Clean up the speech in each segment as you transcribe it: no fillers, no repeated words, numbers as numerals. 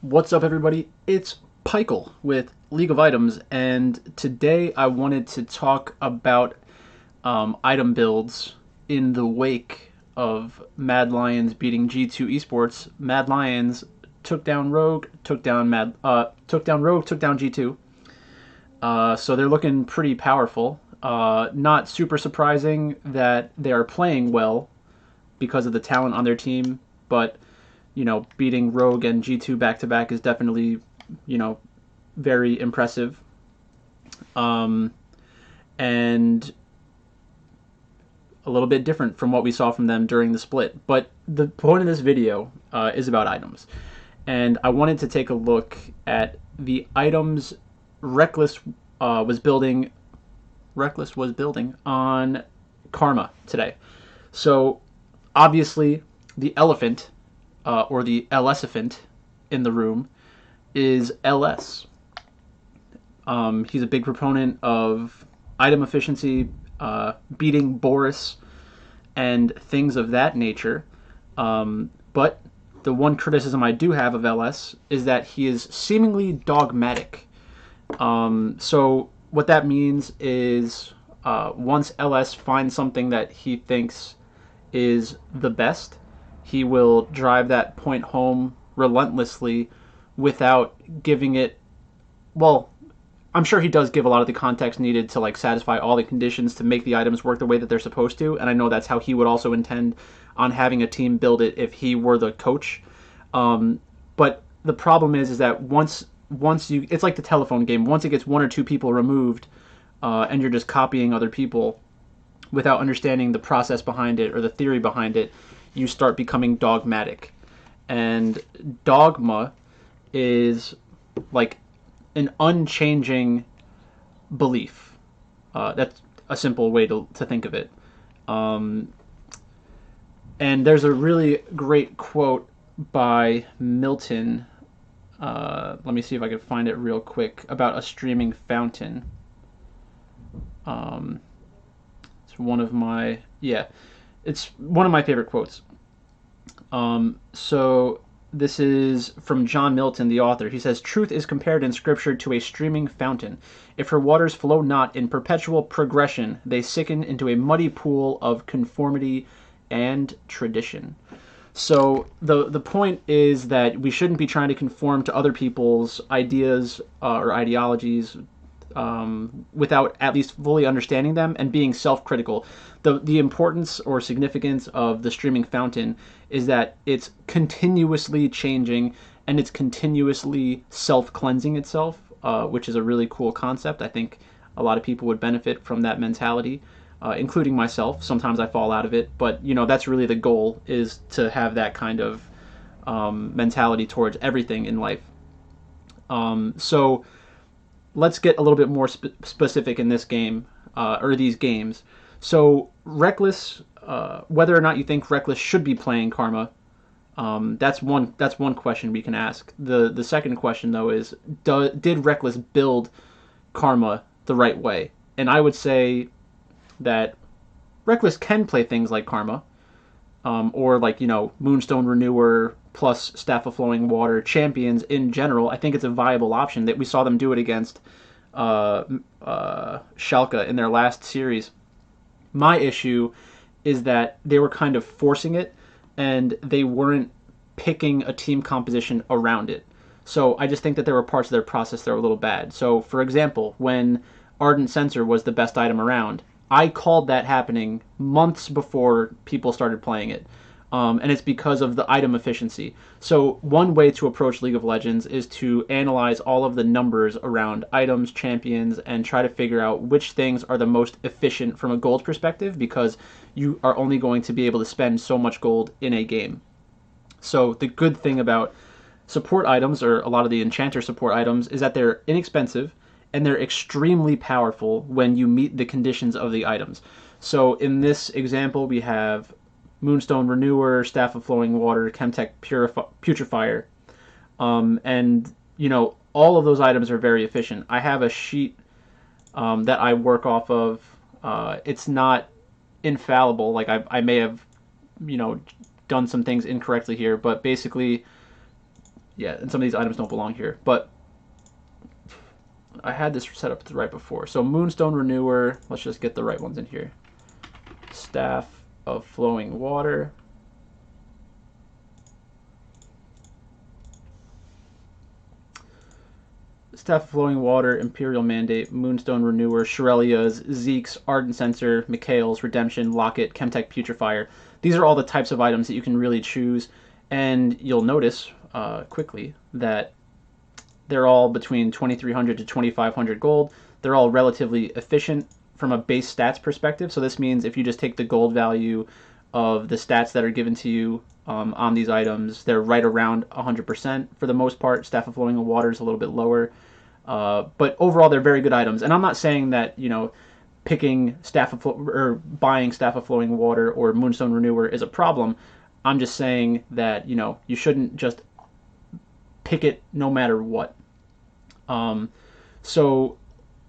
What's up, everybody? It's Pikel with League of Items, and today I wanted to talk about item builds in the wake of Mad Lions beating G2 Esports. Mad Lions took down Rogue, took down Rogue, took down G2. So they're looking pretty powerful. Not super surprising that they are playing well because of the talent on their team, but beating Rogue and G2 back to back is definitely, very impressive. And a little bit different from what we saw from them during the split. But the point of this video is about items. And I wanted to take a look at the items Reckless was building. Reckless was building on Karma today. So obviously, the elephant or the LS-iphant in the room is LS. He's a big proponent of item efficiency, beating Boris, and things of that nature. But the one criticism I do have of LS is that he is seemingly dogmatic. So what that means is once LS finds something that he thinks is the best, he will drive that point home relentlessly without giving it, well, I'm sure he does give a lot of the context needed to satisfy all the conditions to make the items work the way that they're supposed to, and I know that's how he would also intend on having a team build it if he were the coach. But the problem is that once you, it's like the telephone game. Once it gets one or two people removed, and you're just copying other people without understanding the process behind it or the theory behind it, you start becoming dogmatic. And dogma is like an unchanging belief. That's a simple way to think of it. And there's a really great quote by Milton. Let me see if I can find it real quick about a streaming fountain. It's one of my favorite quotes. So this is from John Milton, the author. He says, "Truth is compared in Scripture to a streaming fountain. If her waters flow not in perpetual progression, they sicken into a muddy pool of conformity and tradition." So the point is that we shouldn't be trying to conform to other people's ideas or ideologies without at least fully understanding them and being self-critical. The importance or significance of the streaming fountain is that it's continuously changing and it's continuously self-cleansing itself, which is a really cool concept. I think a lot of people would benefit from that mentality, including myself. Sometimes I fall out of it, but that's really the goal, is to have that kind of mentality towards everything in life. So let's get a little bit more specific in this game, or these games. So Reckless, whether or not you think Reckless should be playing Karma, that's one question we can ask. The second question, though, is did Reckless build Karma the right way? And I would say that Reckless can play things like Karma, or Moonstone Renewer plus Staff of Flowing Water champions in general. I think it's a viable option. That we saw them do it against Schalke in their last series. My issue is that they were kind of forcing it, and they weren't picking a team composition around it. So I just think that there were parts of their process that were a little bad. So, for example, when Ardent Sensor was the best item around, I called that happening months before people started playing it. And it's because of the item efficiency. So one way to approach League of Legends is to analyze all of the numbers around items, champions, and try to figure out which things are the most efficient from a gold perspective, because you are only going to be able to spend so much gold in a game. So the good thing about support items, or a lot of the enchanter support items, is that they're inexpensive and they're extremely powerful when you meet the conditions of the items. So in this example, we have Moonstone Renewer, Staff of Flowing Water, Chemtech Putrefier. And, all of those items are very efficient. I have a sheet that I work off of. It's not infallible. I may have, done some things incorrectly here, but basically, Yeah, and some of these items don't belong here. But I had this set up right before. So Moonstone Renewer, let's just get the right ones in here. Staff of Flowing Water. Staff of Flowing Water, Imperial Mandate, Moonstone Renewer, Shirelia's, Zeke's, Ardent Sensor, Mikhail's, Redemption, Locket, Chemtech Putrefier. These are all the types of items that you can really choose, and you'll notice quickly that they're all between 2,300 to 2,500 gold. They're all relatively efficient from a base stats perspective, so this means if you just take the gold value of the stats that are given to you on these items, they're right around 100% for the most part. Staff of Flowing Water is a little bit lower. But overall, they're very good items. And I'm not saying that, picking or buying Staff of Flowing Water or Moonstone Renewer is a problem. I'm just saying that, you shouldn't just pick it no matter what. So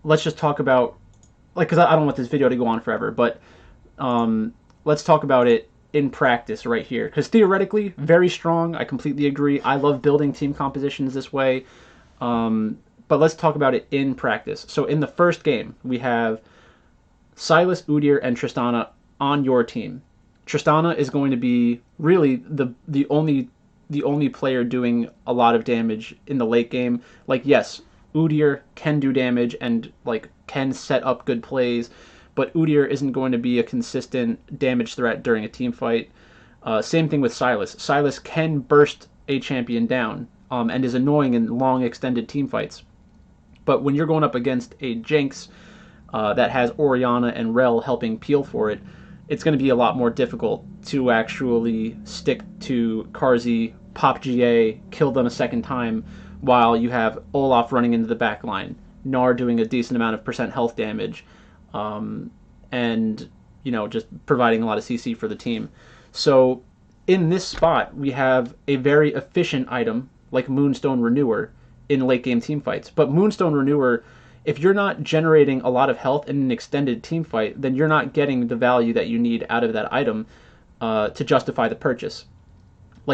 let's just talk about, because I don't want this video to go on forever, but let's talk about it in practice right here. Because theoretically, very strong. I completely agree. I love building team compositions this way. But let's talk about it in practice. So in the first game, we have Sylas, Udyr, and Tristana on your team. Tristana is going to be really the only player doing a lot of damage in the late game. Like, yes, Udyr can do damage and can set up good plays, but Udyr isn't going to be a consistent damage threat during a team fight. Same thing with Sylas. Sylas can burst a champion down and is annoying in long extended team fights. But when you're going up against a Jinx that has Orianna and Rel helping peel for it, it's going to be a lot more difficult to actually stick to Carzzy, pop GA, kill them a second time, while you have Olaf running into the back line, Gnar doing a decent amount of percent health damage, and just providing a lot of CC for the team. So in this spot, we have a very efficient item like Moonstone Renewer in late game team fights. But Moonstone Renewer, if you're not generating a lot of health in an extended team fight, then you're not getting the value that you need out of that item to justify the purchase.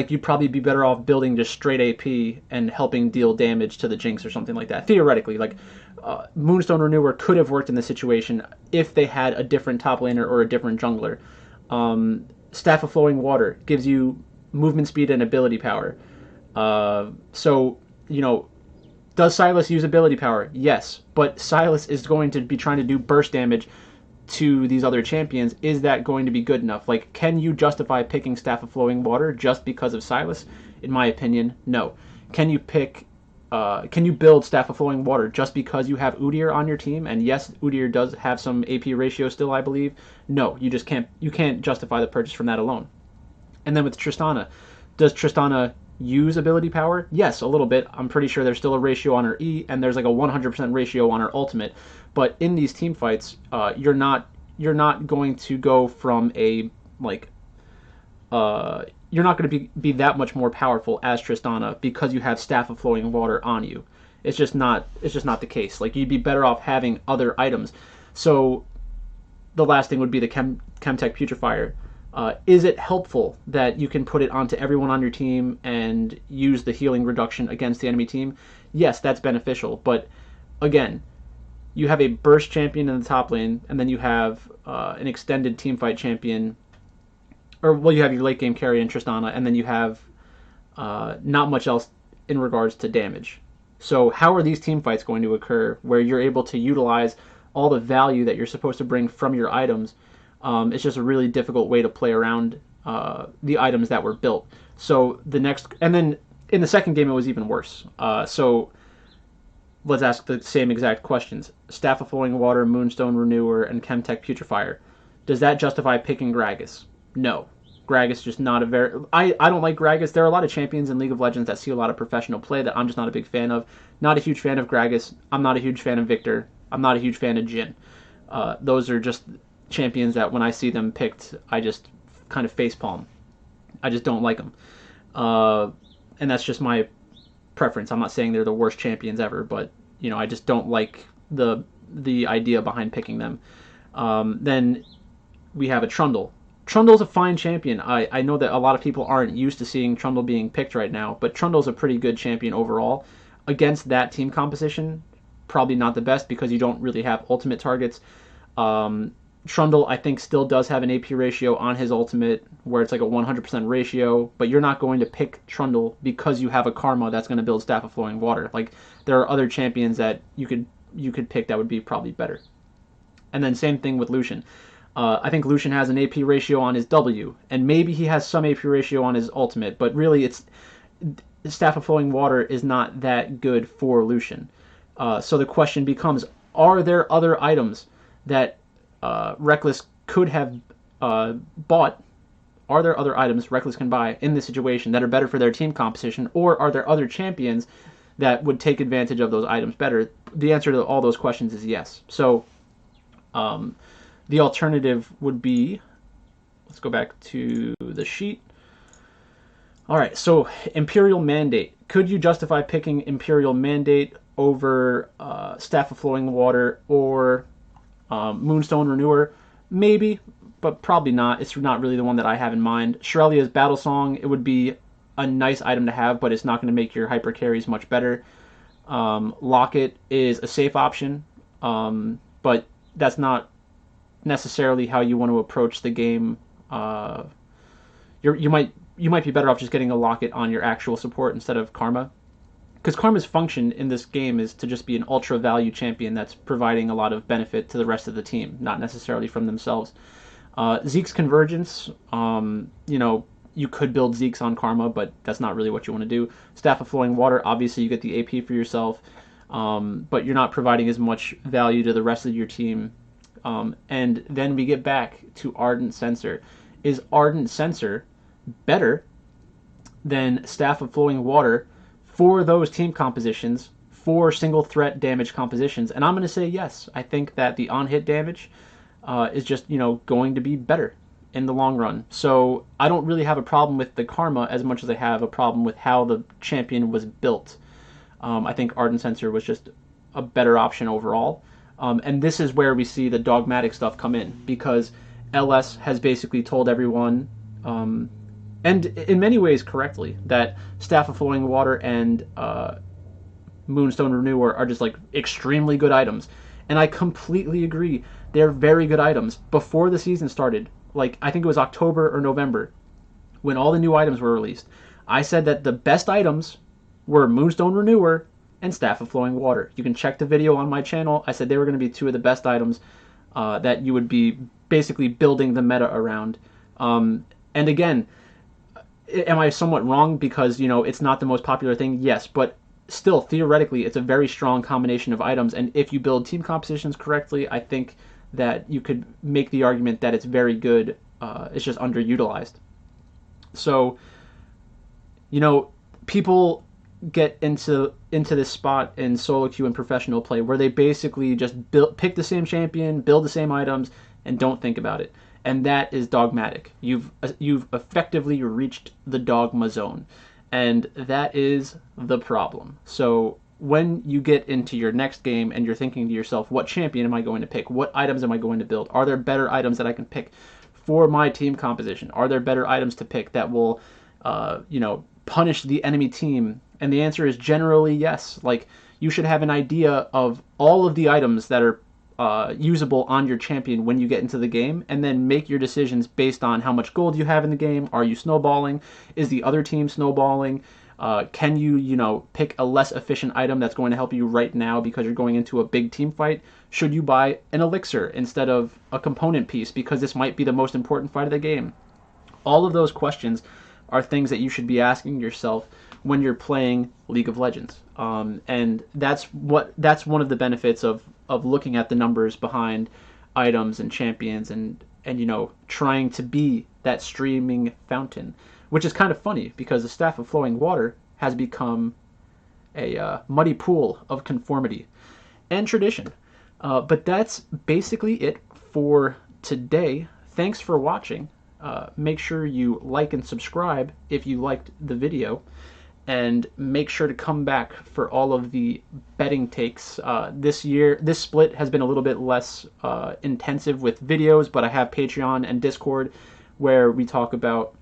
You'd probably be better off building just straight AP and helping deal damage to the Jinx or something like that. Theoretically, Moonstone Renewer could have worked in this situation if they had a different top laner or a different jungler. Staff of Flowing Water gives you movement speed and ability power. Does Sylas use ability power? Yes, but Sylas is going to be trying to do burst damage to these other champions. Is that going to be good enough? Can you justify picking Staff of Flowing Water just because of Sylas? In my opinion, no. Can you build Staff of Flowing Water just because you have Udyr on your team? And yes, Udyr does have some AP ratio still, I believe. No, you just can't. You can't justify the purchase from that alone. And then with Tristana, does Tristana use ability power? Yes, a little bit. I'm pretty sure there's still a ratio on her E, and there's a 100% ratio on her ultimate. But in these team fights, you're not going to go from a you're not going to be that much more powerful as Tristana because you have Staff of Flowing Water on you. It's just not the case. You'd be better off having other items. So the last thing would be the Chemtech Putrefier. Is it helpful that you can put it onto everyone on your team and use the healing reduction against the enemy team? Yes, that's beneficial. But again, you have a burst champion in the top lane, and then you have an extended teamfight champion, you have your late game carry in Tristana, and then you have not much else in regards to damage. So how are these team fights going to occur where you're able to utilize all the value that you're supposed to bring from your items? It's just a really difficult way to play around the items that were built. So and then in the second game it was even worse. So let's ask the same exact questions. Staff of Flowing Water, Moonstone Renewer, and Chemtech Putrefier. Does that justify picking Gragas? No. Gragas just not a very... I don't like Gragas. There are a lot of champions in League of Legends that see a lot of professional play that I'm just not a big fan of. Not a huge fan of Gragas. I'm not a huge fan of Victor. I'm not a huge fan of Jhin. Those are just champions that when I see them picked, I just kind of facepalm. I just don't like them. And that's just my preference. I'm not saying they're the worst champions ever, but I just don't like the idea behind picking them. Then we have a Trundle. Trundle's a fine champion. I know that a lot of people aren't used to seeing Trundle being picked right now, but Trundle's a pretty good champion overall. Against that team composition, probably not the best because you don't really have ultimate targets. Trundle, I think, still does have an AP ratio on his ultimate where it's like a 100% ratio, but you're not going to pick Trundle because you have a Karma that's going to build Staff of Flowing Water. Like, there are other champions that you could pick that would be probably better. And then same thing with Lucian. I think Lucian has an AP ratio on his W, and maybe he has some AP ratio on his ultimate, but really it's Staff of Flowing Water is not that good for Lucian. So the question becomes, are there other items that Reckless could have bought? Are there other items Reckless can buy in this situation that are better for their team composition, or are there other champions that would take advantage of those items better? The answer to all those questions is yes. So the alternative would be, let's go back to the sheet. All right, so Imperial Mandate. Could you justify picking Imperial Mandate over Staff of Flowing Water or Moonstone Renewer? Maybe, but probably not. It's not really the one that I have in mind. Shirelia's Battle Song, it would be a nice item to have, but it's not going to make your hyper carries much better. Locket is a safe option, but that's not necessarily how you want to approach the game. You might be better off just getting a Locket on your actual support instead of Karma, because Karma's function in this game is to just be an ultra value champion that's providing a lot of benefit to the rest of the team, not necessarily from themselves. Zeke's Convergence, you could build Zeke's on Karma, but that's not really what you want to do. Staff of Flowing Water, obviously you get the AP for yourself, but you're not providing as much value to the rest of your team. And then we get back to Ardent Sensor. Is Ardent Sensor better than Staff of Flowing Water for those team compositions, for single threat damage compositions? And I'm going to say yes. I think that the on-hit damage is just, going to be better in the long run. So I don't really have a problem with the Karma as much as I have a problem with how the champion was built. I think Ardent Sensor was just a better option overall. And this is where we see the dogmatic stuff come in, because LS has basically told everyone, and in many ways correctly, that Staff of Flowing Water and Moonstone Renewer are just like extremely good items. And I completely agree. They're very good items. Before the season started, like I think it was October or November, when all the new items were released, I said that the best items were Moonstone Renewer and Staff of Flowing Water. You can check the video on my channel. I said they were going to be two of the best items that you would be basically building the meta around. And again, am I somewhat wrong because, it's not the most popular thing? Yes, but still, theoretically, it's a very strong combination of items, and if you build team compositions correctly, I think that you could make the argument that it's very good. It's just underutilized. So, people get into this spot in solo queue and professional play where they basically just pick the same champion, build the same items, and don't think about it. And that is dogmatic. You've effectively reached the dogma zone, and that is the problem. So when you get into your next game and you're thinking to yourself, what champion am I going to pick? What items am I going to build? Are there better items that I can pick for my team composition? Are there better items to pick that will, punish the enemy team? And the answer is generally yes. Like, you should have an idea of all of the items that are usable on your champion when you get into the game, and then make your decisions based on how much gold you have in the game. Are you snowballing? Is the other team snowballing? Can you, pick a less efficient item that's going to help you right now because you're going into a big team fight? Should you buy an elixir instead of a component piece because this might be the most important fight of the game? All of those questions are things that you should be asking yourself when you're playing League of Legends. And that's one of the benefits of looking at the numbers behind items and champions and trying to be that streaming fountain, which is kind of funny because the Staff of Flowing Water has become a muddy pool of conformity and tradition. But that's basically it for today. Thanks for watching. Make sure you like and subscribe if you liked the video, and make sure to come back for all of the betting takes. This split has been a little bit less intensive with videos, but I have Patreon and Discord where we talk about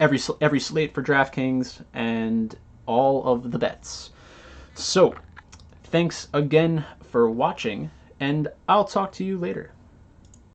every slate for DraftKings and all of the bets. So, thanks again for watching, and I'll talk to you later.